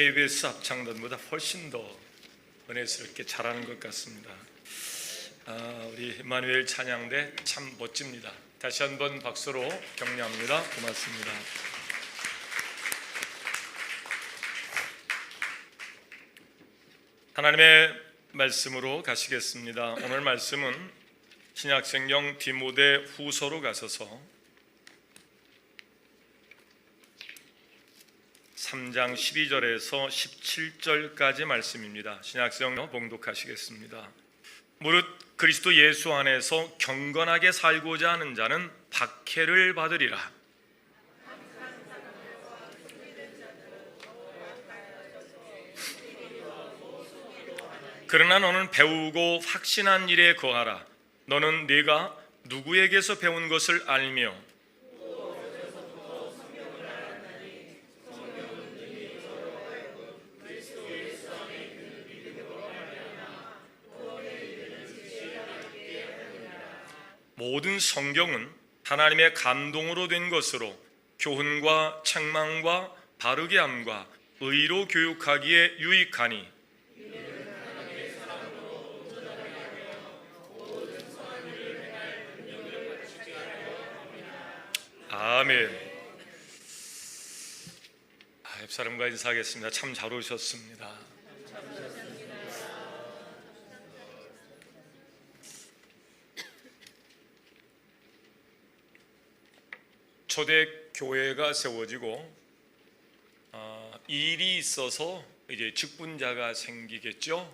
KBS 합창단보다 훨씬 더 은혜스럽게 잘하는 것 같습니다. 우리 임마누엘 찬양대 참 멋집니다. 다시 한번 박수로 격려합니다. 고맙습니다. 하나님의 말씀으로 가시겠습니다. 오늘 말씀은 신약성경 디모데 후서로 가셔서 3장 12절에서 17절까지 말씀입니다. 신약성경 봉독하시겠습니다. 무릇 그리스도 예수 안에서 경건하게 살고자 하는 자는 박해를 받으리라. 그러나 너는 배우고 확신한 일에 거하라. 너는 네가 누구에게서 배운 것을 알며 모든 성경은 하나님의 감동으로 된 것으로 교훈과 책망과 바르게 함과 의로 교육하기에 유익하니 아멘. 옆사람과 인사하겠습니다. 참 잘 오셨습니다. 초대 교회가 세워지고 일이 있어서 이제 직분자가 생기겠죠.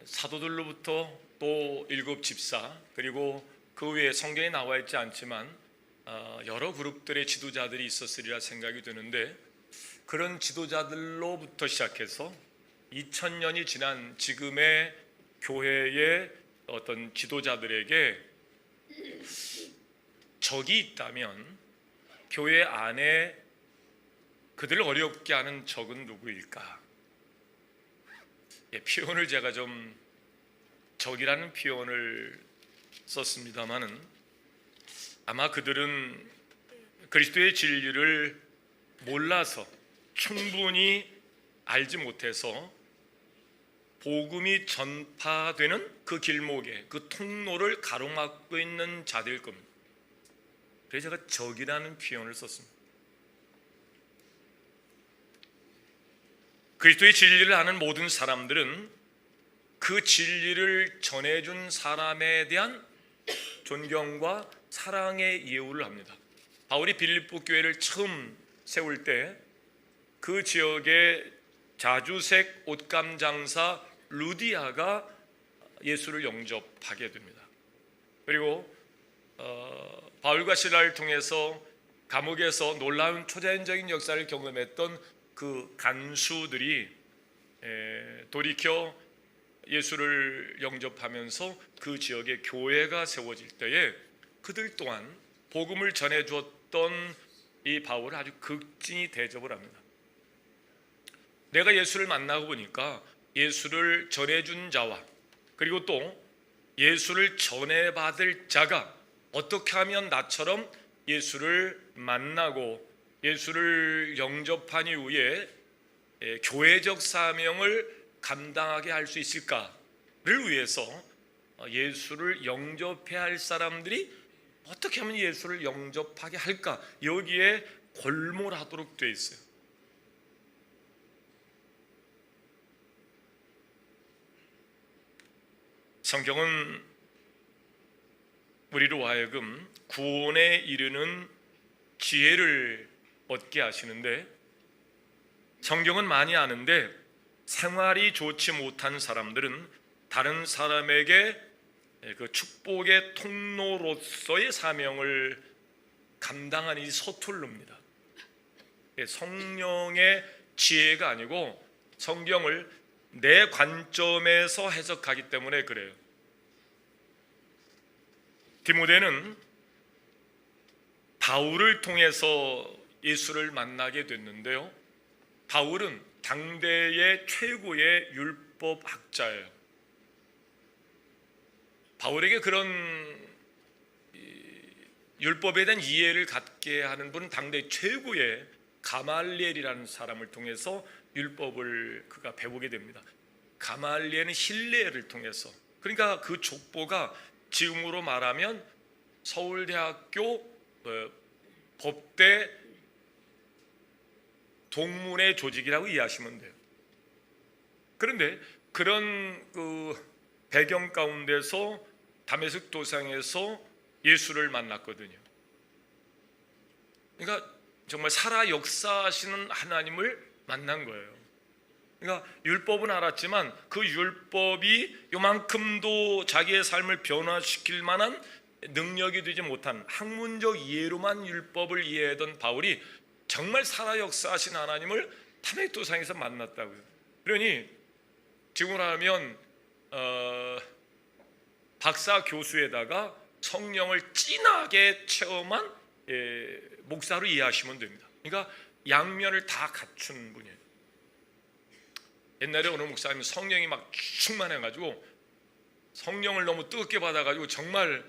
사도들로부터 또 7 집사, 그리고 그 외에 성경에 나와 있지 않지만 여러 그룹들의 지도자들이 있었으리라 생각이 드는데, 그런 지도자들로부터 시작해서 2000년이 지난 지금의 교회의 어떤 지도자들에게 적이 있다면 교회 안에 그들을 어렵게 하는 적은 누구일까? 표현을 제가 좀 적이라는 표현을 썼습니다마는 아마 그들은 그리스도의 진리를 몰라서, 충분히 알지 못해서 복음이 전파되는 그 길목에, 그 통로를 가로막고 있는 자들일 겁니다. 그래서 제가 적이라는 표현을 썼습니다. 그리스도의 진리를 아는 모든 사람들은 그 진리를 전해준 사람에 대한 존경과 사랑의 예우를 합니다. 바울이 빌립보 교회를 처음 세울 때 그 지역의 자주색 옷감 장사 루디아가 예수를 영접하게 됩니다. 그리고 바울과 실라를 통해서 감옥에서 놀라운 초자연적인 역사를 경험했던 그 간수들이 돌이켜 예수를 영접하면서 그 지역에 교회가 세워질 때에 그들 또한 복음을 전해 주었던 이 바울을 아주 극진히 대접을 합니다. 내가 예수를 만나고 보니까 예수를 전해준 자와 그리고 또 예수를 전해받을 자가 어떻게 하면 나처럼 예수를 만나고 예수를 영접한 이후에 교회적 사명을 감당하게 할 수 있을까를 위해서 예수를 영접해야 할 사람들이 어떻게 하면 예수를 영접하게 할까, 여기에 골몰하도록 되어 있어요. 성경은 우리로 하여금 구원에 이르는 지혜를 얻게 하시는데, 성경은 많이 아는데 생활이 좋지 못한 사람들은 다른 사람에게 그 축복의 통로로서의 사명을 감당하는 이 서툴릅니다. 성령의 지혜가 아니고 성경을 내 관점에서 해석하기 때문에 그래요. 디모데는 바울을 통해서 예수를 만나게 됐는데요, 바울은 당대의 최고의 율법학자예요. 바울에게 그런 율법에 대한 이해를 갖게 하는 분은 당대 최고의 가말리엘이라는 사람을 통해서 율법을 그가 배우게 됩니다. 가말리엘은 힐레를 통해서, 그러니까 그 족보가 지금으로 말하면 서울대학교 법대 동문회 조직이라고 이해하시면 돼요. 그런데 그런 그 배경 가운데서 다메섹 도상에서 예수를 만났거든요. 그러니까 정말 살아 역사하시는 하나님을 만난 거예요. 그러니까 율법은 알았지만 그 율법이 요만큼도 자기의 삶을 변화시킬 만한 능력이 되지 못한 학문적 이해로만 율법을 이해하던 바울이 정말 살아 역사하신 하나님을 다메섹 도상에서 만났다고요. 그러니 지금으로 하면 박사 교수에다가 성령을 진하게 체험한 목사로 이해하시면 됩니다. 그러니까 양면을 다 갖춘 분이에요. 옛날에 어느 목사님은 성령이 막 충만해가지고 성령을 너무 뜨겁게 받아가지고 정말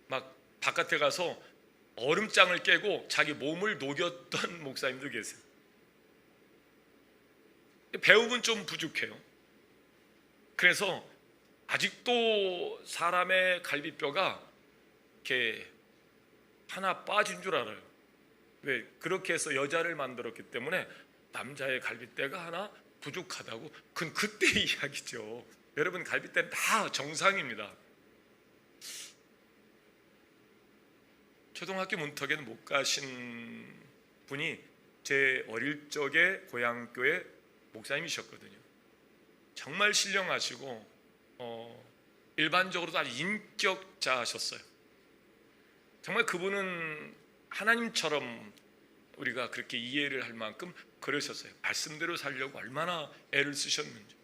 막 바깥에 가서 얼음장을 깨고 자기 몸을 녹였던 목사님도 계세요. 배움은 좀 부족해요. 그래서 아직도 사람의 갈비뼈가 이렇게 하나 빠진 줄 알아요. 왜? 그렇게 해서 여자를 만들었기 때문에 남자의 갈비뼈가 하나 부족하다고. 그건 그때 이야기죠. 여러분, 갈비뼈는 다 정상입니다. 초등학교 문턱에는 못 가신 분이 제 어릴 적에 고향교회 목사님이셨거든요. 정말 신령하시고 일반적으로도 아주 인격자하셨어요. 정말 그분은 하나님처럼 우리가 그렇게 이해를 할 만큼 그러셨어요. 말씀대로 살려고 얼마나 애를 쓰셨는지.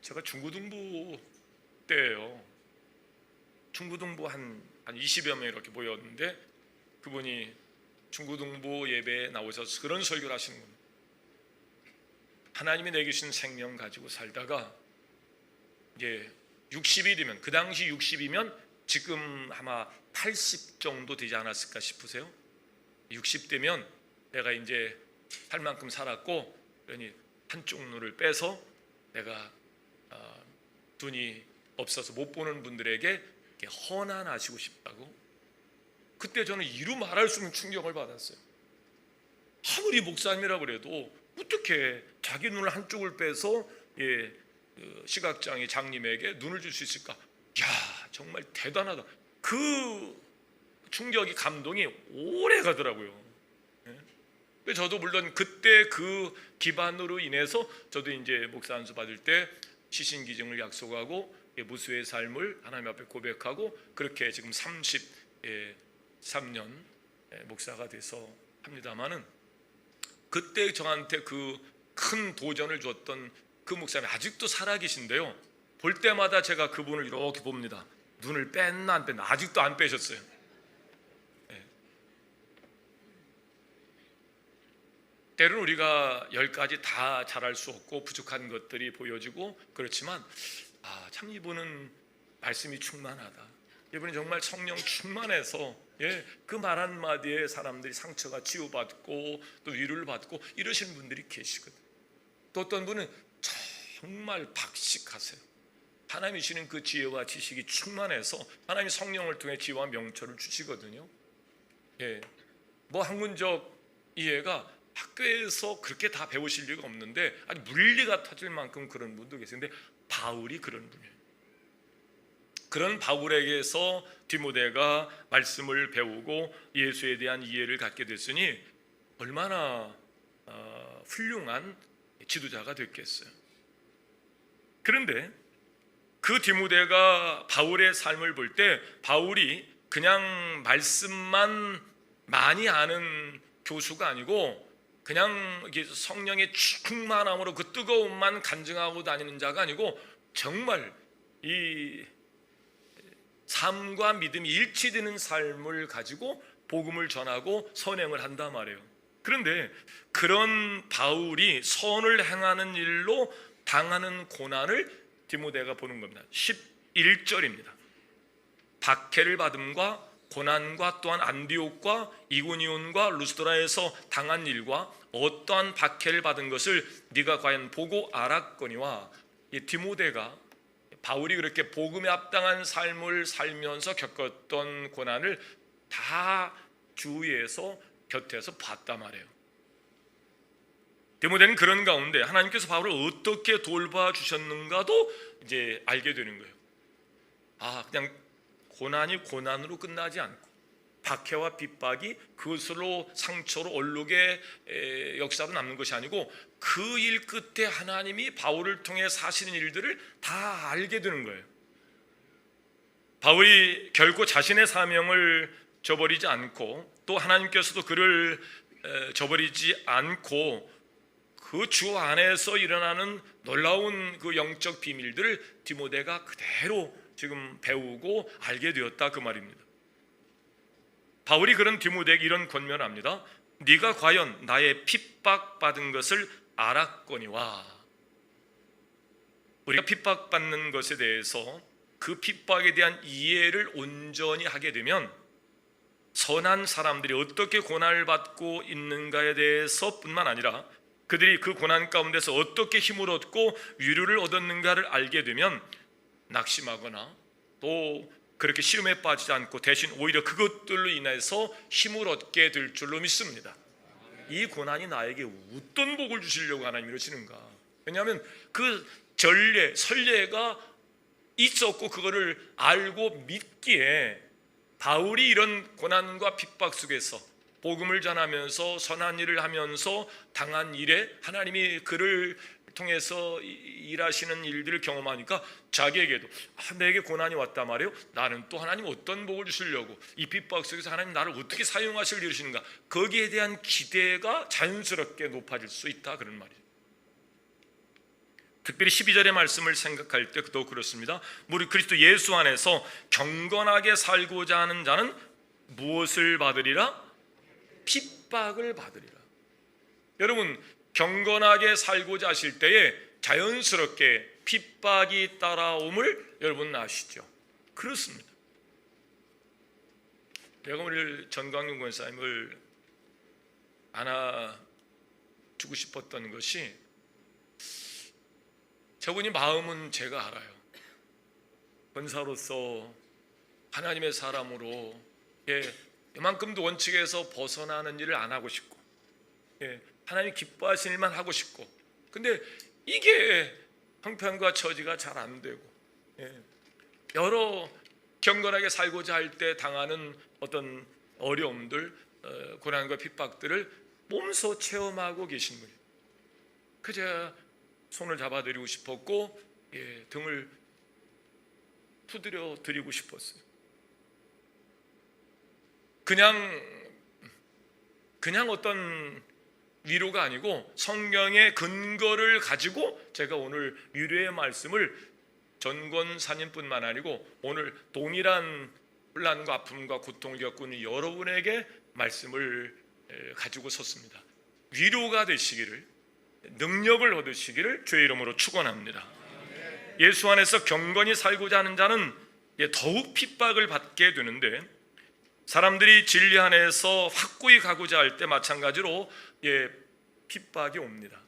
제가 중고등부 때예요. 중고등부 한 20여 명 이렇게 모였는데 그분이 중고등부 예배에 나오셔서 그런 설교를 하시는 겁니다. 하나님이 내게 주신 생명 가지고 살다가 이제 60이 되면, 그 당시 60이면 지금 아마 80 정도 되지 않았을까 싶으세요? 60대면 내가 이제 할 만큼 살았고, 그러니 한쪽 눈을 빼서 내가 눈이 없어서 못 보는 분들에게 헌안하시고 싶다고. 그때 저는 이루 말할 수 없는 충격을 받았어요. 아무리 목사님이라고 그래도 어떻게 자기 눈을 한쪽을 빼서 시각장애 장님에게 눈을 줄 수 있을까? 야, 정말 대단하다. 그 충격이, 감동이 오래 가더라고요. 저도 물론 그때 그 기반으로 인해서 저도 이제 목사 안수 받을 때 시신기증을 약속하고 무수의 삶을 하나님 앞에 고백하고 그렇게 지금 33년 목사가 돼서 합니다마는, 그때 저한테 그 큰 도전을 줬던 그 목사님이 아직도 살아계신데요. 볼 때마다 제가 그분을 이렇게 봅니다. 눈을 뺐나 안 뺐나. 아직도 안 빼셨어요. 네. 때로는 우리가 10가지 다 잘할 수 없고 부족한 것들이 보여지고 그렇지만 참 이분은 말씀이 충만하다. 이분은 정말 성령 충만해서 그 말 한마디에 사람들이 상처가 치유받고 또 위로를 받고 이러시는 분들이 계시거든요. 또 어떤 분은 정말 박식하세요. 하나님이 주시는 그 지혜와 지식이 충만해서 하나님이 성령을 통해 지혜와 명철을 주시거든요. 뭐 학문적 이해가 학교에서 그렇게 다 배우실 리가 없는데 아니 물리가 터질 만큼 그런 분도 계신데 바울이 그런 분이에요. 그런 바울에게서 디모데가 말씀을 배우고 예수에 대한 이해를 갖게 됐으니 얼마나 훌륭한 지도자가 됐겠어요. 그런데 그 디모데가 바울의 삶을 볼 때 바울이 그냥 말씀만 많이 아는 교수가 아니고 그냥 성령의 충만함으로 그 뜨거움만 간증하고 다니는 자가 아니고 정말 이 삶과 믿음이 일치되는 삶을 가지고 복음을 전하고 선행을 한단 말이에요. 그런데 그런 바울이 선을 행하는 일로 당하는 고난을 디모데가 보는 겁니다. 11절입니다. 박해를 받음과 고난과 또한 안디옥과 이고니온과 루스드라에서 당한 일과 어떠한 박해를 받은 것을 네가 과연 보고 알았거니와, 이 디모데가 바울이 그렇게 복음에 합당한 삶을 살면서 겪었던 고난을 다 주위에서 곁에서 봤단 말이에요. 디모데는 그런 가운데 하나님께서 바울을 어떻게 돌봐주셨는가도 이제 알게 되는 거예요. 그냥 고난이 고난으로 끝나지 않고 박해와 핍박이 그것으로 상처로 얼룩의 역사로 남는 것이 아니고 그 일 끝에 하나님이 바울을 통해 사시는 일들을 다 알게 되는 거예요. 바울이 결코 자신의 사명을 저버리지 않고 또 하나님께서도 그를 저버리지 않고 그 주 안에서 일어나는 놀라운 그 영적 비밀들을 디모데가 그대로 지금 배우고 알게 되었다, 그 말입니다. 바울이 그런 디모데에게 이런 권면을 합니다. 네가 과연 나의 핍박받은 것을 알았거니와. 우리가 핍박받는 것에 대해서 그 핍박에 대한 이해를 온전히 하게 되면 선한 사람들이 어떻게 고난을 받고 있는가에 대해서 뿐만 아니라 그들이 그 고난 가운데서 어떻게 힘을 얻고 위로를 얻었는가를 알게 되면 낙심하거나 또 그렇게 시험에 빠지지 않고 대신 오히려 그것들로 인해서 힘을 얻게 될 줄로 믿습니다. 이 고난이 나에게 어떤 복을 주시려고 하나님 이러시는가? 왜냐하면 그 전례, 선례가 있었고 그거를 알고 믿기에 바울이 이런 고난과 핍박 속에서 복음을 전하면서 선한 일을 하면서 당한 일에 하나님이 그를 통해서 일하시는 일들을 경험하니까 자기에게도 내게 고난이 왔단 말이에요. 나는 또 하나님 어떤 복을 주시려고 이 핍박 속에서 하나님 나를 어떻게 사용하실 일이신가, 거기에 대한 기대가 자연스럽게 높아질 수 있다, 그런 말이에요. 특별히 12절의 말씀을 생각할 때도 그렇습니다. 우리 그리스도 예수 안에서 경건하게 살고자 하는 자는 무엇을 받으리라? 핍박을 받으리라. 여러분, 경건하게 살고자 하실 때에 자연스럽게 핍박이 따라옴을 여러분 아시죠? 그렇습니다. 내가 오늘 전광윤 권사님을 안아주고 싶었던 것이, 저분이 마음은 제가 알아요. 권사로서 하나님의 사람으로 이만큼도 원칙에서 벗어나는 일을 안 하고 싶고 하나님 기뻐하시는 일만 하고 싶고, 근데 이게 형편과 처지가 잘 안 되고 여러 경건하게 살고자 할 때 당하는 어떤 어려움들, 고난과 핍박들을 몸소 체험하고 계신 분이에요. 제가 손을 잡아드리고 싶었고 등을 두드려 드리고 싶었어요. 그냥 어떤 위로가 아니고 성경의 근거를 가지고 제가 오늘 위로의 말씀을 전권사님뿐만 아니고 오늘 동일한 혼란과 아픔과 고통을 겪고 있는 여러분에게 말씀을 가지고 섰습니다. 위로가 되시기를, 능력을 얻으시기를 주의 이름으로 축원합니다. 예수 안에서 경건히 살고자 하는 자는 더욱 핍박을 받게 되는데, 사람들이 진리 안에서 확고히 가고자 할 때 마찬가지로 핍박이 옵니다.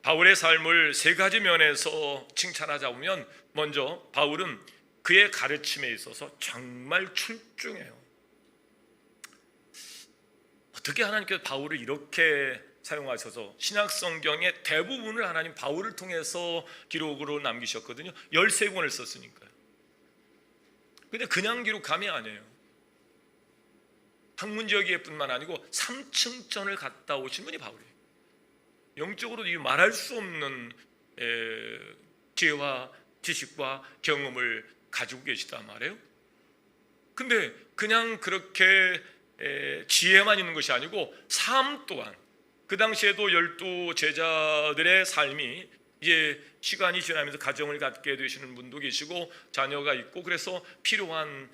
바울의 삶을 세 가지 면에서 칭찬하자면, 먼저 바울은 그의 가르침에 있어서 정말 출중해요. 어떻게 하나님께서 바울을 이렇게 사용하셔서 신약 성경의 대부분을 하나님 바울을 통해서 기록으로 남기셨거든요. 13권을 썼으니까요. 근데 그냥 기록함이 아니에요. 학문지역에뿐만 아니고 3층전을 갔다 오신 분이 바울이에요. 영적으로 말할 수 없는 지혜와 지식과 경험을 가지고 계시단 말이에요. 근데 그냥 그렇게 지혜만 있는 것이 아니고 삶 또한, 그 당시에도 12 제자들의 삶이 이제 시간이 지나면서 가정을 갖게 되시는 분도 계시고 자녀가 있고, 그래서 필요한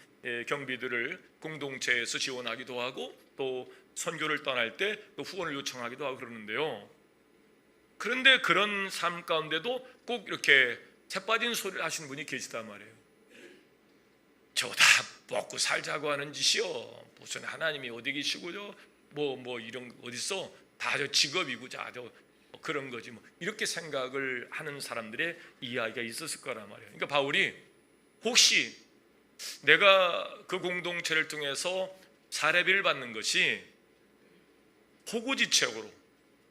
경비들을 공동체에서 지원하기도 하고 또 선교를 떠날 때 또 후원을 요청하기도 하고 그러는데요. 그런데 그런 삶 가운데도 꼭 이렇게 새빠진 소리를 하시는 분이 계시단 말이에요. 저 다 먹고 살자고 하는 짓이요, 무슨 하나님이 어디 계시고요, 뭐 이런 어딨어, 다 저 직업이고 저 그런 거지 뭐, 이렇게 생각을 하는 사람들의 이야기가 있었을 거란 말이에요. 그러니까 바울이 혹시 내가 그 공동체를 통해서 사례비를 받는 것이 호구지책으로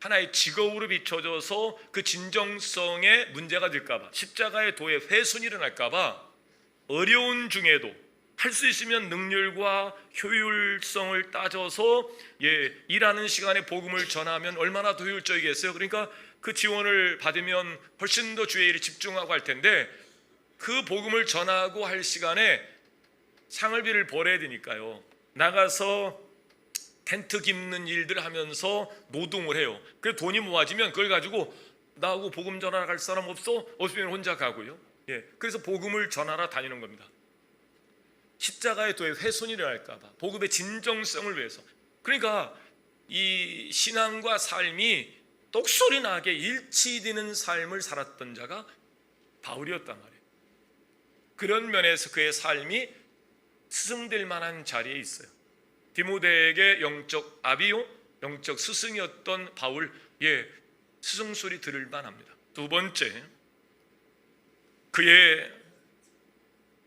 하나의 직업으로 비춰져서 그 진정성에 문제가 될까봐, 십자가의 도에 훼손이 일어날까봐 어려운 중에도 할 수 있으면 능률과 효율성을 따져서 일하는 시간에 복음을 전하면 얼마나 더 효율적이겠어요. 그러니까 그 지원을 받으면 훨씬 더 주의 일에 집중하고 할 텐데, 그 복음을 전하고 할 시간에 상을비를 벌어야 되니까요, 나가서 텐트 깁는 일들 하면서 노동을 해요. 그래서 돈이 모아지면 그걸 가지고 나하고 복음 전하러 갈 사람 없으면 혼자 가고요. 그래서 복음을 전하러 다니는 겁니다. 십자가의 도에 훼손이 일어날까 봐, 복음의 진정성을 위해서. 그러니까 이 신앙과 삶이 똑소리 나게 일치되는 삶을 살았던 자가 바울이었단 말이에요. 그런 면에서 그의 삶이 스승될 만한 자리에 있어요. 디모데에게 영적 아비요, 영적 스승이었던 바울, 스승 소리 들을 만합니다. 두 번째, 그의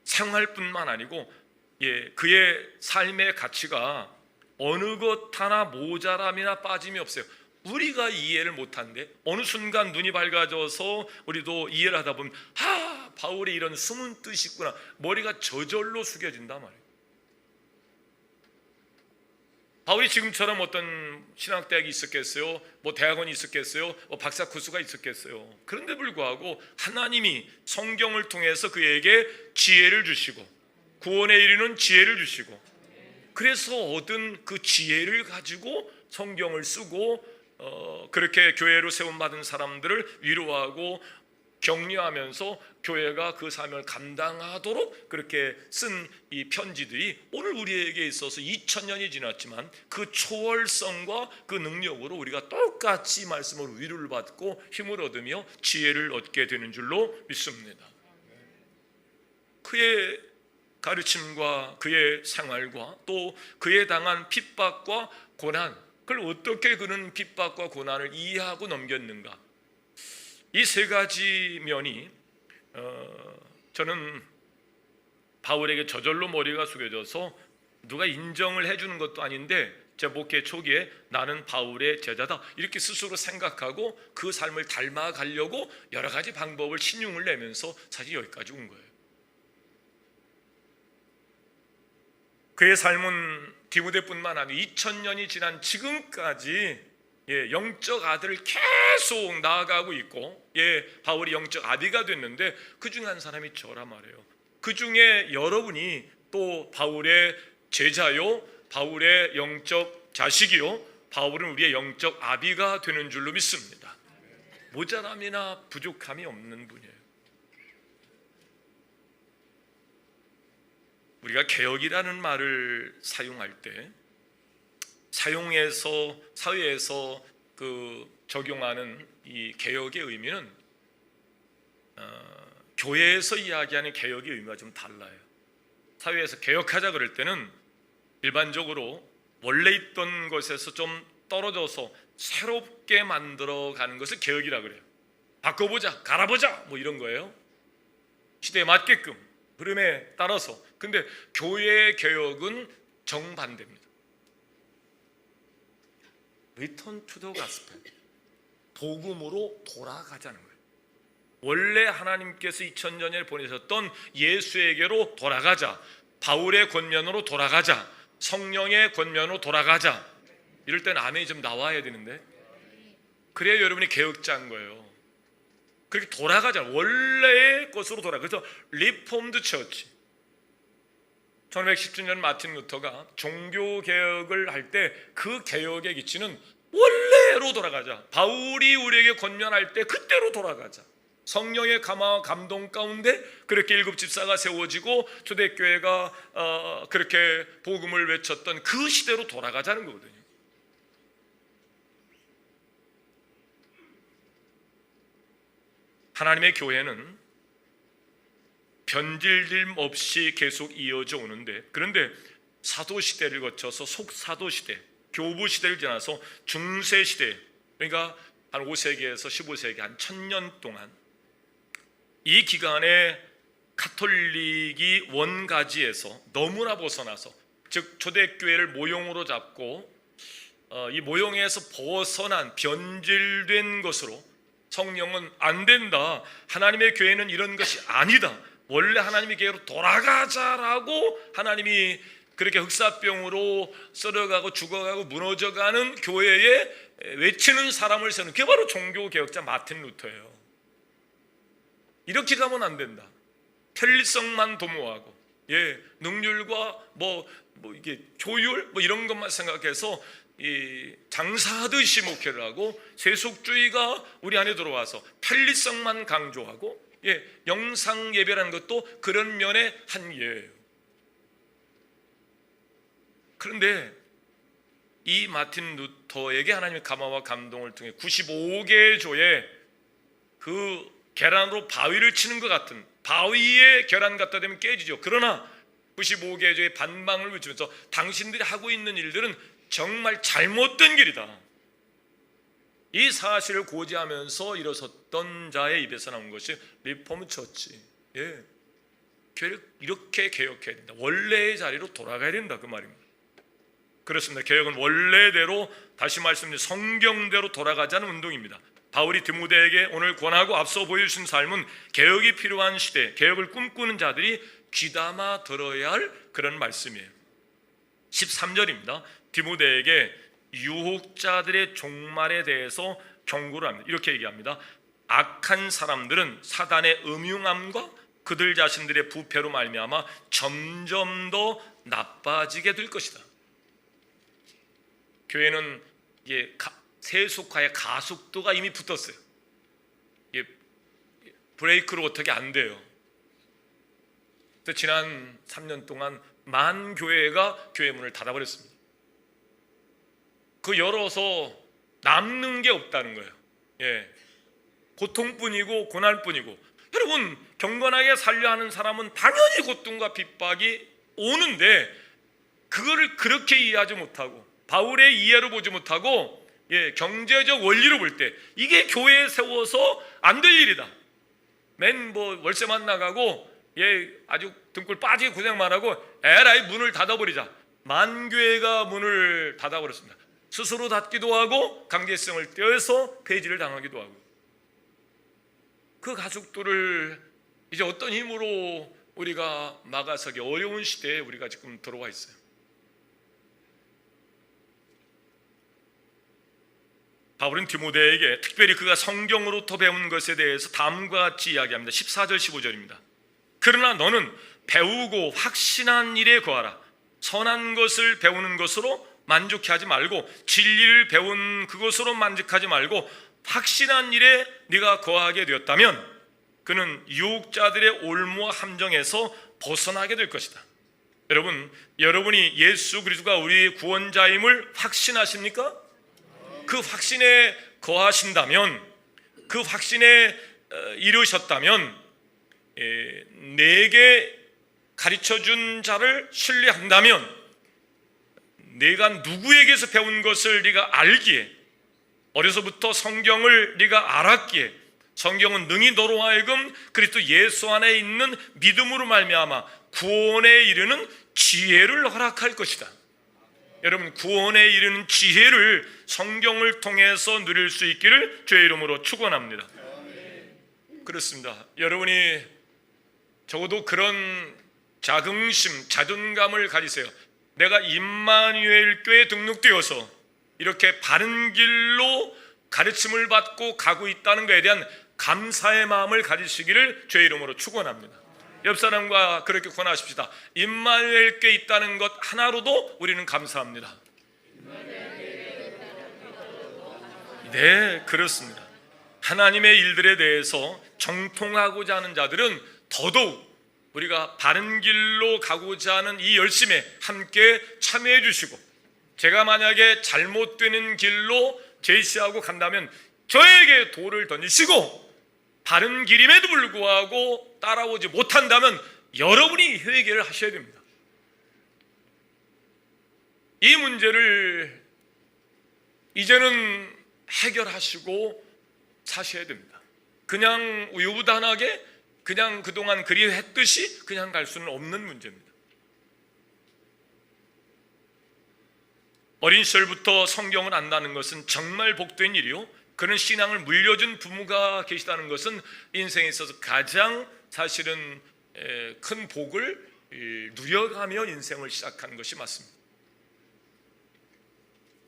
생활뿐만 아니고 그의 삶의 가치가 어느 것 하나 모자람이나 빠짐이 없어요. 우리가 이해를 못하는데 어느 순간 눈이 밝아져서 우리도 이해를 하다 보면 바울의 이런 숨은 뜻이 있구나, 머리가 저절로 숙여진단 말이에요. 바울이 지금처럼 어떤 신학대학이 있었겠어요? 뭐 대학원이 있었겠어요? 뭐 박사 코스가 있었겠어요? 그런데 불구하고 하나님이 성경을 통해서 그에게 지혜를 주시고 구원에 이르는 지혜를 주시고, 그래서 얻은 그 지혜를 가지고 성경을 쓰고 그렇게 교회로 세움받은 사람들을 위로하고 격려하면서 교회가 그 사명을 감당하도록 그렇게 쓴 이 편지들이 오늘 우리에게 있어서 2000년이 지났지만 그 초월성과 그 능력으로 우리가 똑같이 말씀으로 위로를 받고 힘을 얻으며 지혜를 얻게 되는 줄로 믿습니다. 그의 가르침과 그의 생활과 또 그의 당한 핍박과 고난, 그걸 어떻게 그런 핍박과 고난을 이해하고 넘겼는가, 이 세 가지 면이 저는 바울에게 저절로 머리가 숙여져서 누가 인정을 해주는 것도 아닌데 제 목회 초기에 나는 바울의 제자다 이렇게 스스로 생각하고 그 삶을 닮아가려고 여러 가지 방법을 신용을 내면서 사실 여기까지 온 거예요. 그의 삶은 디모데뿐만 아니라 2000년이 지난 지금까지 영적 아들을 계속 나아가고 있고, 바울이 영적 아비가 됐는데 그 중에 한 사람이 저란 말이에요. 그 중에 여러분이 또 바울의 제자요, 바울의 영적 자식이요, 바울은 우리의 영적 아비가 되는 줄로 믿습니다. 모자람이나 부족함이 없는 분이에요. 우리가 개혁이라는 말을 사용할 때 사회에서 적용하는 이 개혁의 의미는 교회에서 이야기하는 개혁의 의미가 좀 달라요. 사회에서 개혁하자 그럴 때는 일반적으로 원래 있던 것에서 좀 떨어져서 새롭게 만들어가는 것을 개혁이라 그래요. 바꿔보자, 갈아보자, 뭐 이런 거예요. 시대에 맞게끔, 흐름에 따라서. 근데 교회의 개혁은 정반대입니다. Return to the gospel, 복음으로 돌아가자는 거예요. 원래 하나님께서 2000년 전에 보내셨던 예수에게로 돌아가자, 바울의 권면으로 돌아가자, 성령의 권면으로 돌아가자. 이럴 땐 아멘이 좀 나와야 되는데, 그래야 여러분이 개혁자인 거예요. 그렇게 돌아가자, 원래의 것으로 돌아가. 그래서 리폼드 처치, 1917년 마틴 루터가 종교 개혁을 할 때 그 개혁의 기치는 원래로 돌아가자, 바울이 우리에게 권면할 때 그때로 돌아가자. 성령의 감화와 감동 가운데 그렇게 일곱 집사가 세워지고 초대교회가 그렇게 복음을 외쳤던 그 시대로 돌아가자는 거거든요. 하나님의 교회는 변질림 없이 계속 이어져 오는데, 그런데 사도시대를 거쳐서 속사도시대, 교부시대를 지나서 중세시대, 그러니까 한 5세기에서 15세기 한 1000년 동안 이 기간에 가톨릭이 원가지에서 너무나 벗어나서, 즉 초대교회를 모형으로 잡고 이 모형에서 벗어난 변질된 것으로 성령은 안 된다, 하나님의 교회는 이런 것이 아니다, 원래 하나님의 교회로 돌아가자라고 하나님이 그렇게 흑사병으로 썰어가고 죽어가고 무너져가는 교회에 외치는 사람을 세우는, 그게 바로 종교개혁자 마틴 루터예요. 이렇게 가면 안 된다. 편리성만 도모하고, 능률과 이게 효율 이런 것만 생각해서 이 장사하듯이 목회를 하고, 세속주의가 우리 안에 들어와서 편리성만 강조하고, 영상 예배라는 것도 그런 면의 한 예예요. 그런데 이 마틴 루터에게 하나님의 감화와 감동을 통해 95개의 조에 그 계란으로 바위를 치는 것 같은, 바위에 계란 갖다 대면 깨지죠. 그러나 95개의 조의 반망을 외치면서 당신들이 하고 있는 일들은 정말 잘못된 길이다, 이 사실을 고지하면서 일어섰던 자의 입에서 나온 것이 리폼 처치. 교회를 이렇게 개혁해야 된다, 원래의 자리로 돌아가야 된다, 그 말입니다. 그렇습니다. 개혁은 원래대로, 다시 말씀드린 성경대로 돌아가자는 운동입니다. 바울이 디모데에게 오늘 권하고 앞서 보여주신 삶은 개혁이 필요한 시대, 개혁을 꿈꾸는 자들이 귀담아 들어야 할 그런 말씀이에요. 13절입니다. 디모데에게 유혹자들의 종말에 대해서 경고를 합니다. 이렇게 얘기합니다. 악한 사람들은 사단의 음흉함과 그들 자신들의 부패로 말미암아 점점 더 나빠지게 될 것이다. 교회는 세속화의 가속도가 이미 붙었어요. 브레이크로 어떻게 안 돼요. 지난 3년 동안 만 교회가 교회 문을 닫아버렸습니다. 그 열어서 남는 게 없다는 거예요. 고통뿐이고 고난뿐이고. 여러분, 경건하게 살려 하는 사람은 당연히 고통과 핍박이 오는데, 그거를 그렇게 이해하지 못하고 바울의 이해로 보지 못하고 경제적 원리로 볼 때 이게 교회에 세워서 안 될 일이다. 맨 월세만 나가고 아주 등골 빠지게 고생만 하고 에라이 문을 닫아버리자. 만교회가 문을 닫아버렸습니다. 스스로 닫기도 하고 강제성을 떼어서 폐지를 당하기도 하고. 그 가족들을 이제 어떤 힘으로 우리가 막아서기 어려운 시대에 우리가 지금 들어와 있어요. 바울은 디모데에게 특별히 그가 성경으로부터 배운 것에 대해서 다음과 같이 이야기합니다. 14절 15절입니다. 그러나 너는 배우고 확신한 일에 거하라. 선한 것을 배우는 것으로 만족해하지 말고, 진리를 배운 그것으로 만족하지 말고 확신한 일에 네가 거하게 되었다면 그는 유혹자들의 올무와 함정에서 벗어나게 될 것이다. 여러분이 예수 그리스도가 우리의 구원자임을 확신하십니까? 그 확신에 거하신다면, 그 확신에 이르셨다면, 내게 가르쳐준 자를 신뢰한다면, 내가 누구에게서 배운 것을 네가 알기에, 어려서부터 성경을 네가 알았기에, 성경은 능히 너로 하여금 그리스도 예수 안에 있는 믿음으로 말미암아 구원에 이르는 지혜를 허락할 것이다. 여러분, 구원에 이르는 지혜를 성경을 통해서 누릴 수 있기를 주의 이름으로 축원합니다. 그렇습니다. 여러분이 적어도 그런 자긍심, 자존감을 가지세요. 내가 임마누엘 교회에 등록되어서 이렇게 바른 길로 가르침을 받고 가고 있다는 것에 대한 감사의 마음을 가지시기를 주의 이름으로 축원합니다. 옆 사람과 그렇게 권하십시다. 임마누엘 교회에 있다는 것 하나로도 우리는 감사합니다. 네, 그렇습니다. 하나님의 일들에 대해서 정통하고자 하는 자들은 더더욱 우리가 바른 길로 가고자 하는 이 열심에 함께 참여해 주시고, 제가 만약에 잘못되는 길로 제시하고 간다면 저에게 돌을 던지시고, 바른 길임에도 불구하고 따라오지 못한다면 여러분이 회개를 하셔야 됩니다. 이 문제를 이제는 해결하시고 사셔야 됩니다. 그냥 우유부단하게 그냥 그동안 그리 했듯이 그냥 갈 수는 없는 문제입니다. 어린 시절부터 성경을 안다는 것은 정말 복된 일이요, 그런 신앙을 물려준 부모가 계시다는 것은 인생에 있어서 가장 사실은 큰 복을 누려가며 인생을 시작하는 것이 맞습니다.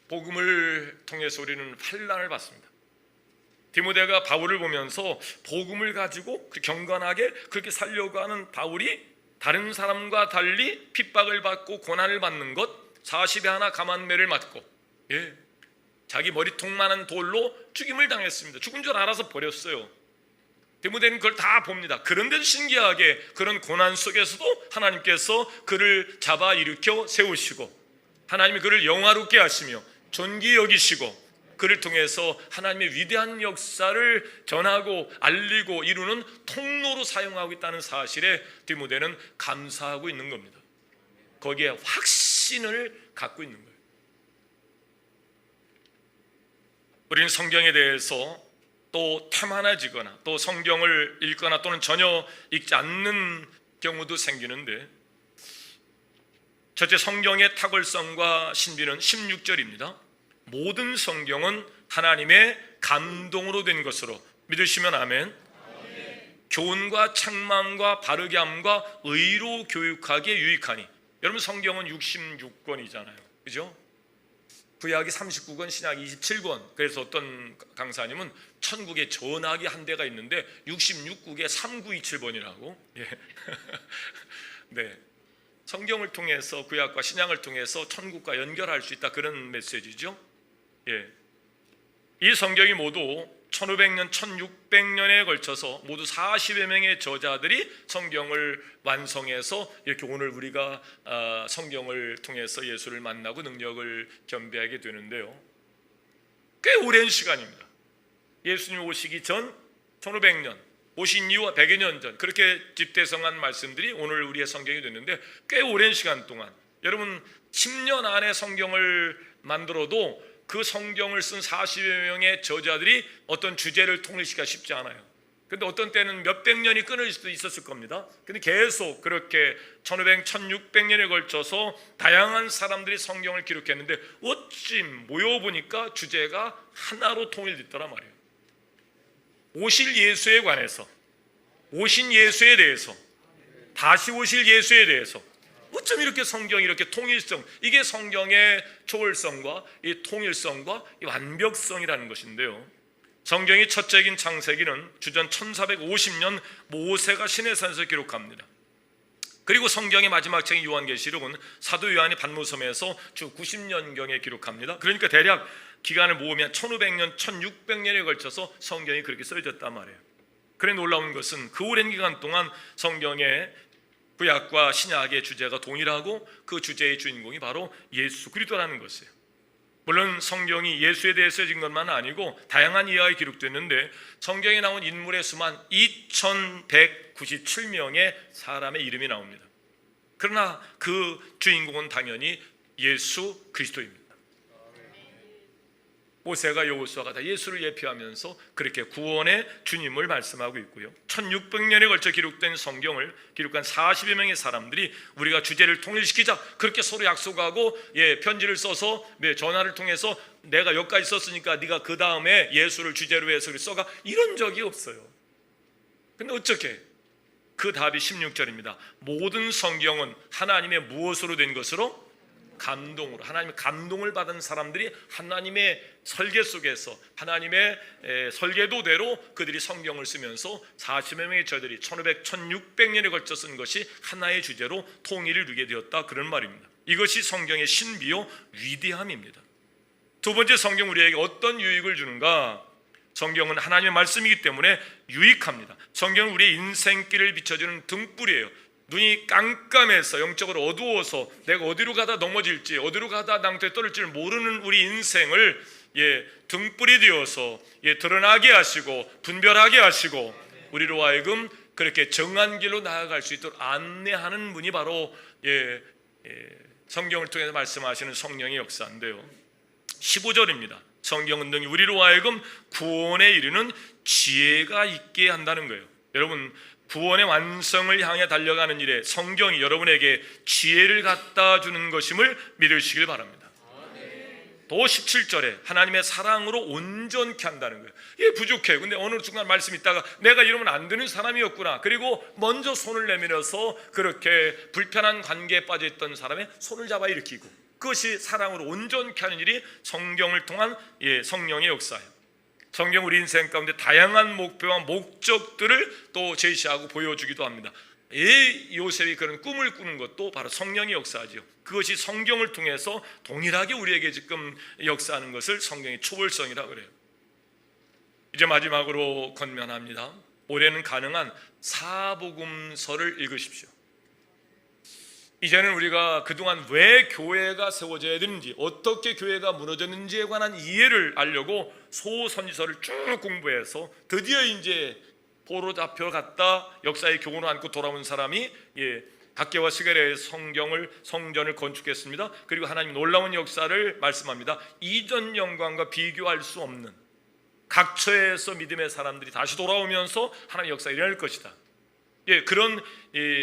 복음을 통해서 우리는 환난을 받습니다. 디모데가 바울을 보면서 복음을 가지고 경건하게 그렇게 살려고 하는 바울이 다른 사람과 달리 핍박을 받고 고난을 받는 것, 40에 하나 감한매를 맞고, 자기 머리통만한 돌로 죽임을 당했습니다. 죽은 줄 알아서 버렸어요. 디모데는 그걸 다 봅니다. 그런데도 신기하게 그런 고난 속에서도 하나님께서 그를 잡아 일으켜 세우시고, 하나님이 그를 영화롭게 하시며 존귀 여기시고, 그를 통해서 하나님의 위대한 역사를 전하고 알리고 이루는 통로로 사용하고 있다는 사실에 디모데는 감사하고 있는 겁니다. 거기에 확신을 갖고 있는 거예요. 우리는 성경에 대해서 또 태만해지거나 또 성경을 읽거나 또는 전혀 읽지 않는 경우도 생기는데, 첫째, 성경의 탁월성과 신비는 16절입니다. 모든 성경은 하나님의 감동으로 된 것으로 믿으시면 아멘. 교훈과 책망과 바르게 함과 의로 교육하기에 유익하니. 여러분, 성경은 66권이잖아요, 그죠? 구약이 39권, 신약이 27권. 그래서 어떤 강사님은 천국에 전화기 한 대가 있는데 66국에 3927번이라고. 네, 성경을 통해서, 구약과 신약을 통해서 천국과 연결할 수 있다, 그런 메시지죠. 이 성경이 모두 1500년, 1600년에 걸쳐서 모두 40여 명의 저자들이 성경을 완성해서 이렇게 오늘 우리가 성경을 통해서 예수를 만나고 능력을 겸비하게 되는데요, 꽤 오랜 시간입니다. 예수님 오시기 전 1500년, 오신 이후 100여 년 전, 그렇게 집대성한 말씀들이 오늘 우리의 성경이 됐는데, 꽤 오랜 시간 동안, 여러분 10년 안에 성경을 만들어도 그 성경을 쓴 40여 명의 저자들이 어떤 주제를 통일시키기가 쉽지 않아요. 근데 어떤 때는 몇백 년이 끊어질 수도 있었을 겁니다. 근데 계속 그렇게 1500, 1600년에 걸쳐서 다양한 사람들이 성경을 기록했는데, 어찌 모여보니까 주제가 하나로 통일됐더라 말이에요. 오실 예수에 관해서, 오신 예수에 대해서, 다시 오실 예수에 대해서, 어쩜 이렇게 성경이 이렇게 통일성, 이게 성경의 초월성과 이 통일성과 이 완벽성이라는 것인데요, 성경의 첫째인 창세기는 주전 1450년 모세가 시내산에서 기록합니다. 그리고 성경의 마지막 책인 요한계시록은 사도 요한이 pat모섬에서 주 90년경에 기록합니다. 그러니까 대략 기간을 모으면 1500년, 1600년에 걸쳐서 성경이 그렇게 써졌단 말이에요. 그래 놀라운 것은 그 오랜 기간 동안 성경의 구약과 신약의 주제가 동일하고 그 주제의 주인공이 바로 예수 그리스도라는 것이에요. 물론 성경이 예수에 대해서 쓴 것만 아니고 다양한 이야기가 기록됐는데 성경에 나온 인물의 수만 2197명의 사람의 이름이 나옵니다. 그러나 그 주인공은 당연히 예수 그리스도입니다. 모세가 여호수아가 다 예수를 예표하면서 그렇게 구원의 주님을 말씀하고 있고요. 1600년에 걸쳐 기록된 성경을 기록한 40여 명의 사람들이 우리가 주제를 통일시키자 그렇게 서로 약속하고 편지를 써서 전화를 통해서 내가 여기까지 썼으니까 네가 그 다음에 예수를 주제로 해서 써가 이런 적이 없어요. 근데 어떻게? 그 답이 16절입니다. 모든 성경은 하나님의 무엇으로 된 것으로? 감동으로. 하나님의 감동을 받은 사람들이 하나님의 설계 속에서 하나님의 설계도대로 그들이 성경을 쓰면서 40여 명의 저들이 1500, 1600년에 걸쳐 쓴 것이 하나의 주제로 통일을 이루게 되었다, 그런 말입니다. 이것이 성경의 신비요 위대함입니다. 두 번째, 성경 우리에게 어떤 유익을 주는가? 성경은 하나님의 말씀이기 때문에 유익합니다. 성경은 우리의 인생길을 비춰주는 등불이에요. 눈이 깜깜해서 영적으로 어두워서 내가 어디로 가다 넘어질지 어디로 가다 낭떠에 떨어질지 모르는 우리 인생을 등불이 되어서 드러나게 하시고 분별하게 하시고 우리로 하여금 그렇게 정한 길로 나아갈 수 있도록 안내하는 분이 바로 성경을 통해서 말씀하시는 성령의 역사인데요. 15절입니다. 성경은 능히 우리로 하여금 구원에 이르는 지혜가 있게 한다는 거예요. 여러분, 구원의 완성을 향해 달려가는 일에 성경이 여러분에게 지혜를 갖다 주는 것임을 믿으시길 바랍니다. 또 17절에 하나님의 사랑으로 온전케 한다는 거예요. 이게 부족해요. 근데 어느 순간 말씀 있다가 내가 이러면 안 되는 사람이었구나. 그리고 먼저 손을 내밀어서 그렇게 불편한 관계에 빠져있던 사람의 손을 잡아 일으키고, 그것이 사랑으로 온전케 하는 일이 성경을 통한 성령의 역사예요. 성경 우리 인생 가운데 다양한 목표와 목적들을 또 제시하고 보여주기도 합니다. 요셉이 그런 꿈을 꾸는 것도 바로 성령의 역사죠. 그것이 성경을 통해서 동일하게 우리에게 지금 역사하는 것을 성경의 초월성이라고 그래요. 이제 마지막으로 권면합니다. 올해는 가능한 사복음서를 읽으십시오. 이제는 우리가 그동안 왜 교회가 세워져야 되는지, 어떻게 교회가 무너졌는지에 관한 이해를 알려고 소선지서를 쭉 공부해서 드디어 이제 포로 잡혀갔다 역사의 교훈을 안고 돌아온 사람이 각계와 스게랴의 성전을 건축했습니다. 그리고 하나님 놀라운 역사를 말씀합니다. 이전 영광과 비교할 수 없는 각처에서 믿음의 사람들이 다시 돌아오면서 하나님의 역사가 일어날 것이다. 그런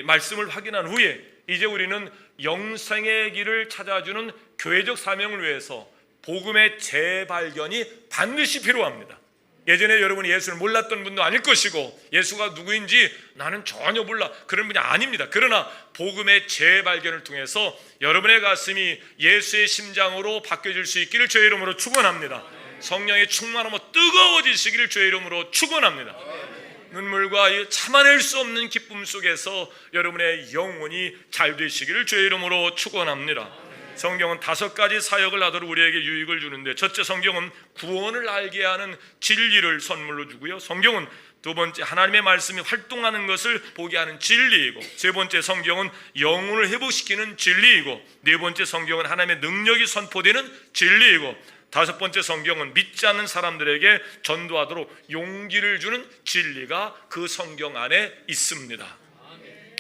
말씀을 확인한 후에 이제 우리는 영생의 길을 찾아주는 교회적 사명을 위해서 복음의 재발견이 반드시 필요합니다. 예전에 여러분이 예수를 몰랐던 분도 아닐 것이고 예수가 누구인지 나는 전혀 몰라 그런 분이 아닙니다. 그러나 복음의 재발견을 통해서 여러분의 가슴이 예수의 심장으로 바뀌어질 수 있기를 주의 이름으로 축원합니다. 성령의 충만함으로 뜨거워지시기를 주의 이름으로 축원합니다. 눈물과 참아낼 수 없는 기쁨 속에서 여러분의 영혼이 잘 되시기를 주의 이름으로 축원합니다. 성경은 5가지 사역을 하도록 우리에게 유익을 주는데, 첫째, 성경은 구원을 알게 하는 진리를 선물로 주고요. 성경은 두 번째, 하나님의 말씀이 활동하는 것을 보게 하는 진리이고, 세 번째, 성경은 영혼을 회복시키는 진리이고, 네 번째, 성경은 하나님의 능력이 선포되는 진리이고, 다섯 번째, 성경은 믿지 않는 사람들에게 전도하도록 용기를 주는 진리가 그 성경 안에 있습니다.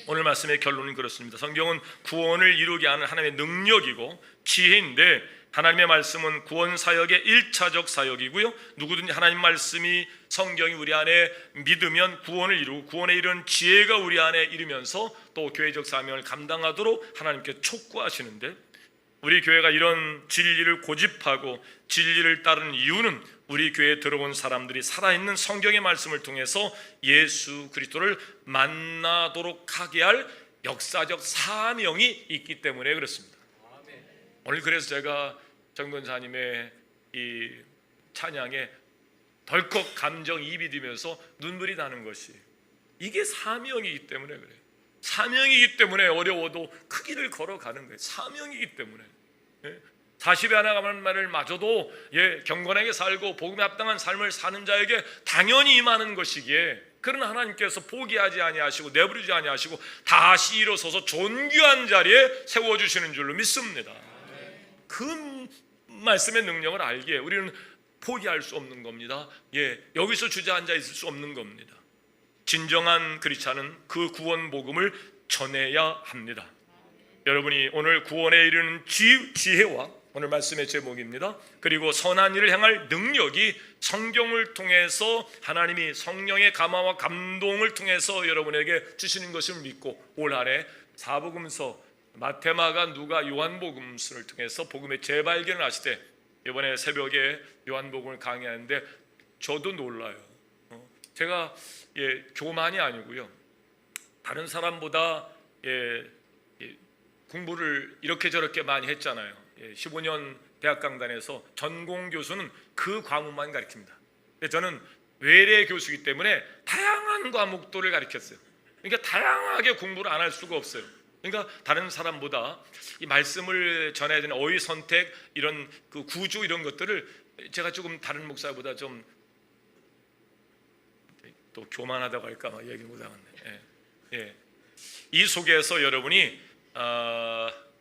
오늘 말씀의 결론은 그렇습니다. 성경은 구원을 이루게 하는 하나님의 능력이고 지혜인데, 하나님의 말씀은 구원 사역의 1차적 사역이고요. 누구든지 하나님 말씀이 성경이 우리 안에 믿으면 구원을 이루고 구원에 이르는 지혜가 우리 안에 이르면서 또 교회적 사명을 감당하도록 하나님께 촉구하시는데, 우리 교회가 이런 진리를 고집하고 진리를 따르는 이유는 우리 교회에 들어온 사람들이 살아있는 성경의 말씀을 통해서 예수 그리스도를 만나도록 하게 할 역사적 사명이 있기 때문에 그렇습니다. 오늘 그래서 제가 정 권사님의 이 찬양에 덜컥 감정이입이 되면서 눈물이 나는 것이 이게 사명이기 때문에 그래요. 사명이기 때문에 어려워도 그 길을 걸어가는 거예요. 사명이기 때문에. 40에 하나가는 말을 마저도 경건하게 살고 복음에 합당한 삶을 사는 자에게 당연히 임하는 것이기에, 그러나 하나님께서 포기하지 아니하시고 내버리지 아니하시고 다시 일어서서 존귀한 자리에 세워주시는 줄로 믿습니다. 그 말씀의 능력을 알기에 우리는 포기할 수 없는 겁니다. 여기서 주저앉아 있을 수 없는 겁니다. 진정한 크리스찬은 그 구원 복음을 전해야 합니다. 여러분이 오늘 구원에 이르는 지혜와, 오늘 말씀의 제목입니다. 그리고 선한 일을 향할 능력이 성경을 통해서 하나님이 성령의 감화와 감동을 통해서 여러분에게 주시는 것을 믿고, 올 한해 사복음서 마태, 마가, 누가, 요한복음서를 통해서 복음의 재발견을 하실 때, 이번에 새벽에 요한복음을 강의하는데 저도 놀라요. 제가 교만이 아니고요, 다른 사람보다 공부를 이렇게 저렇게 많이 했잖아요. 15년 대학 강단에서 전공 교수는 그 과목만 가르칩니다. 저는 외래 교수이기 때문에 다양한 과목들을 가르쳤어요. 그러니까 다양하게 공부를 안 할 수가 없어요. 그러니까 다른 사람보다 이 말씀을 전해야 되는 어휘 선택, 이런 그 구조, 이런 것들을 제가 조금 다른 목사보다 좀 또 교만하다고 할까 막 얘기 못하겠네. 이 속에서 여러분이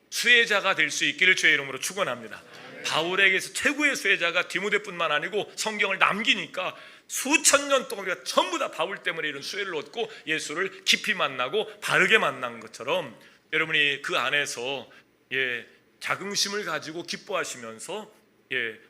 수혜자가 될 수 있기를 주의 이름으로 축원합니다. 바울에게서 최고의 수혜자가 디모데뿐만 아니고 성경을 남기니까 수천 년 동안 우리가 전부 다 바울 때문에 이런 수혜를 얻고 예수를 깊이 만나고 바르게 만난 것처럼, 여러분이 그 안에서 자긍심을 가지고 기뻐하시면서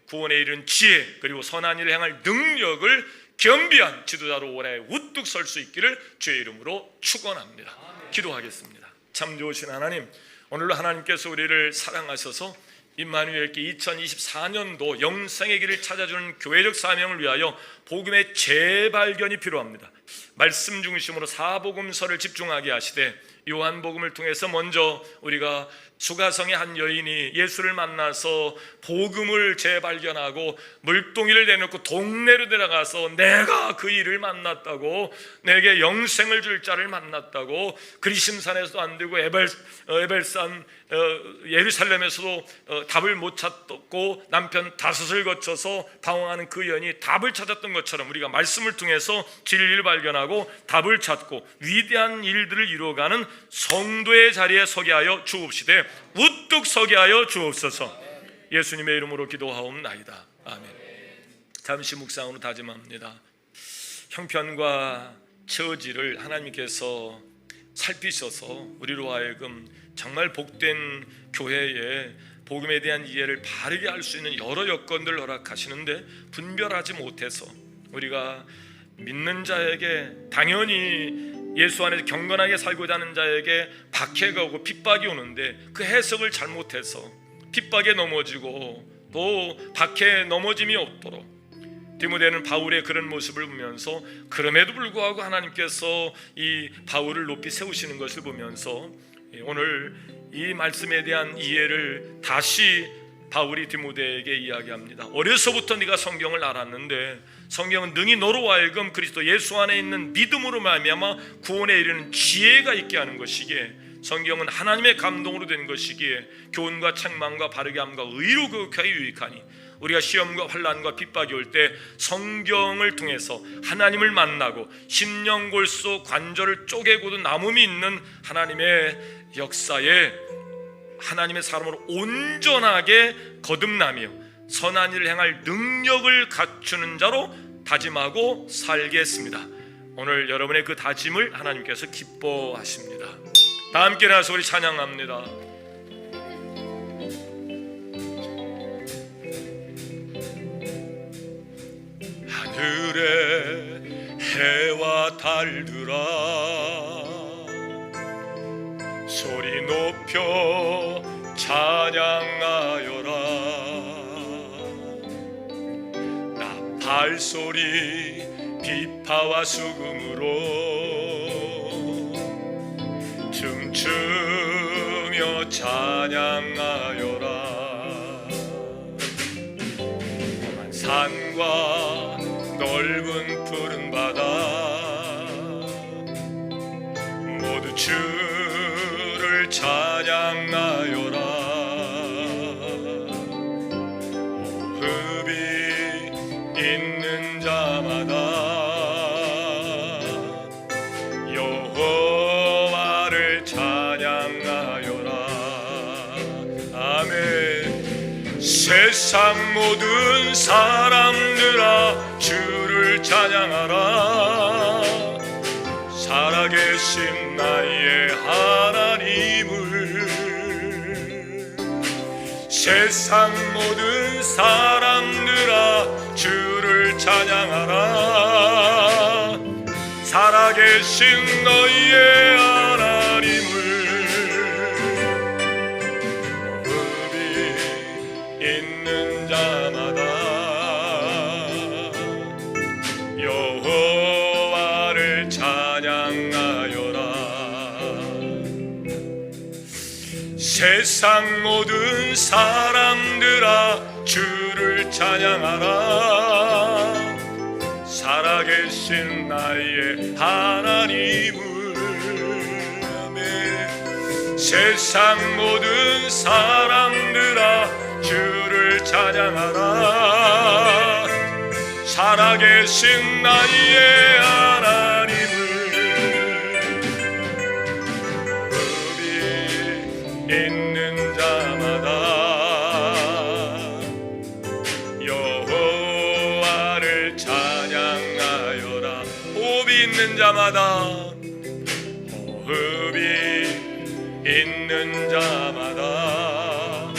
구원에 이른 지혜, 그리고 선한 일을 향할 능력을 겸비한 지도자로 올해 우뚝 설 수 있기를 주의 이름으로 축원합니다. 기도하겠습니다. 참 좋으신 하나님, 오늘로 하나님께서 우리를 사랑하셔서 임마누엘께 2024년도 영생의 길을 찾아주는 교회적 사명을 위하여 복음의 재발견이 필요합니다. 말씀 중심으로 사복음서를 집중하게 하시되, 요한복음을 통해서 먼저 우리가 수가성의 한 여인이 예수를 만나서 복음을 재발견하고 물동이를 내놓고 동네로 내려가서 내가 그 일을 만났다고, 내게 영생을 줄 자를 만났다고, 그리심산에서도 안 되고 에벨산 예루살렘에서도 답을 못 찾고 남편 다섯을 거쳐서 당황하는 그 여인이 답을 찾았던 것처럼, 우리가 말씀을 통해서 진리를 발견하고 답을 찾고 위대한 일들을 이루어가는 성도의 자리에 서게 하여 주옵시되 우뚝 서게 하여 주옵소서. 예수님의 이름으로 기도하옵나이다. 아멘. 잠시 묵상으로 다짐합니다. 형편과 처지를 하나님께서 살피셔서 우리로 하여금 정말 복된 교회에 복음에 대한 이해를 바르게 할 수 있는 여러 여건들을 허락하시는데, 분별하지 못해서 우리가 믿는 자에게, 당연히 예수 안에서 경건하게 살고자 하는 자에게 박해가 오고 핍박이 오는데 그 해석을 잘못해서 핍박에 넘어지고 또 박해에 넘어짐이 없도록, 디모데는 바울의 그런 모습을 보면서 그럼에도 불구하고 하나님께서 이 바울을 높이 세우시는 것을 보면서 오늘 이 말씀에 대한 이해를 다시 바울이 디모데에게 이야기합니다. 어려서부터 네가 성경을 알았는데 성경은 능히 너로 하여금 그리스도 예수 안에 있는 믿음으로 말미암아 구원에 이르는 지혜가 있게 하는 것이기에, 성경은 하나님의 감동으로 된 것이기에 교훈과 책망과 바르게 함과 의로 교육하여 유익하니, 우리가 시험과 환난과 핍박이 올 때 성경을 통해서 하나님을 만나고 심령골수 관절을 쪼개고도 남음이 있는 하나님의 역사에 하나님의 사람으로 온전하게 거듭나며 선한 일을 행할 능력을 갖추는 자로 다짐하고 살겠습니다. 오늘 여러분의 그 다짐을 하나님께서 기뻐하십니다. 다 함께 나서 우리 찬양합니다. 하늘에 해와 달들아 소리 높여 찬양하여라. 나 발소리 비파와 수금으로 춤추며 찬양하여라. 산과 넓은 푸른 바다 모두 세상 모든 사람들아 주를 찬양하라. 살아계신 나의 하나님을. 세상 모든 사람들아 주를 찬양하라. 살아계신 너희의 하나님을. 있는 자마다 여호와를 찬양하여라. 세상 모든 사람들아 주를 찬양하라. 살아계신 나의 하나님을. 아멘. 세상 모든 사람들아 주를 찬양하라. 살아계신 나의 하나님을. 무릎이 있는 자마다 여호와를 찬양하여라. 호흡이 있는 자마다, 호흡이 있는 자마다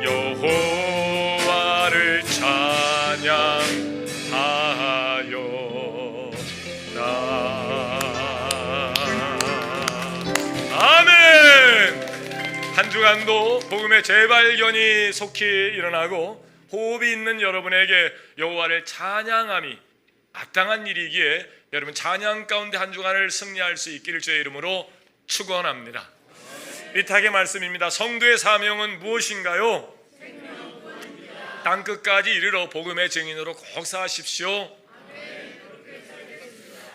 여호와를 찬양하여라. 아멘. 한 주간도 복음의 재발견이 속히 일어나고 호흡이 있는 여러분에게 여호와를 찬양함이 마땅한 일이기에 여러분 찬양 가운데 한 주간을 승리할 수 있기를 주의 이름으로 축원합니다. 위탁의 말씀입니다. 성도의 사명은 무엇인가요? 땅끝까지 이르러 복음의 증인으로 꼭 사십시오.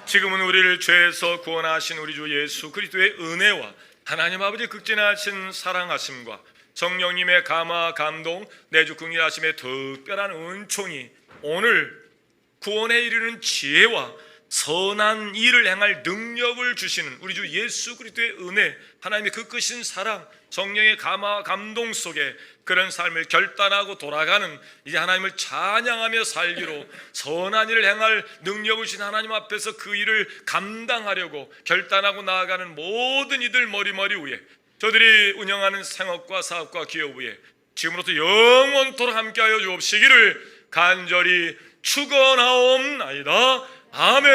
지금은 우리를 죄에서 구원하신 우리 주 예수 그리스도의 은혜와 하나님 아버지 극진하신 사랑하심과 성령님의 감화 감동 내주 긍휼하심의 특별한 은총이 오늘 구원에 이르는 지혜와 선한 일을 행할 능력을 주시는 우리 주 예수 그리스도의 은혜, 하나님의 그 크신 사랑, 성령의 감화 감동 속에 그런 삶을 결단하고 돌아가는 이제 하나님을 찬양하며 살기로 선한 일을 행할 능력을 주신 하나님 앞에서 그 일을 감당하려고 결단하고 나아가는 모든 이들 머리머리 위에 저들이 운영하는 생업과 사업과 기업 위에 지금부터 영원토록 함께하여 주옵시기를 간절히 축원하옵나이다. 아멘.